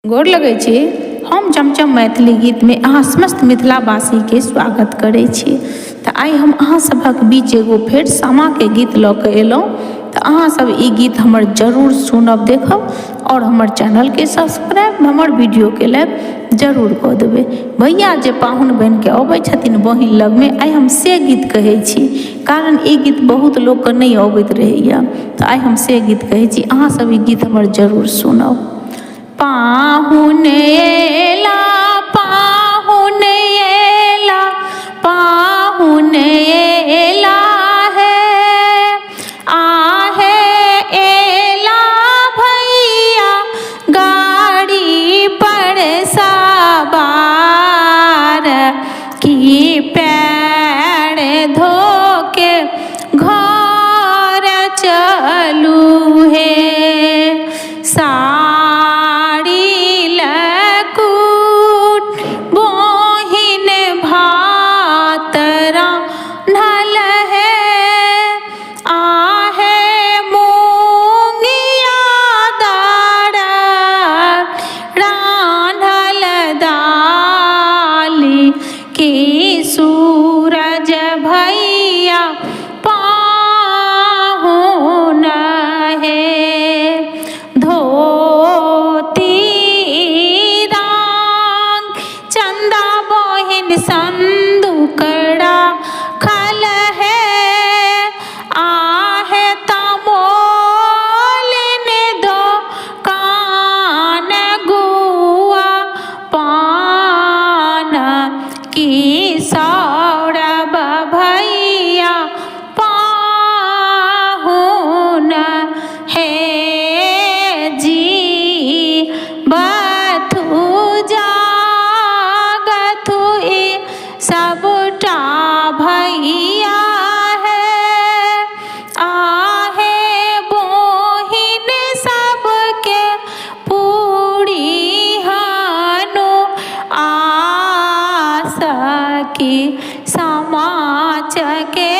गोर लगै छी। हम चमचम मैथिली गीत में अहाँ समस्त मिथिलावासी के स्वागत करै छी। तऽ आइ हम अहाँ सभक बीच एगो फेर सामा के गीत लऽ कऽ एलहुँ। तऽ अहाँ सब ई गीत हमर जरूर सुनब, देखब और हमर चैनल के सब्सक्राइब, हमर वीडियो के लाइक जरूर कऽ देबै। भैया जे पाहुन बनि के अबै छथिन बहिन लग में, आइ हम से गीत कहै छी, कारण ई गीत बहुत लोक के नहीं अबैत रहैया। तऽ आइ हम से गीत कहै छी, अहाँ सब ई गीत हमर जरूर सुनब। पाहुन एला, पाहुन एला, पाहुन एला है, आहे एला भैया गाड़ी पर सवार, की पैर धो के घर चलू है। सूरज भैया पाहुन है, धोती रंग चंदा बहिन संदूकड़ा खल है, आहे तमोल ने दो कान गुआ पान की सौरभ भैया पाहुन है जी। बथु जागथु सबटा भैया है, आहे बोहिन सबके पूरी हनु आस की समाज के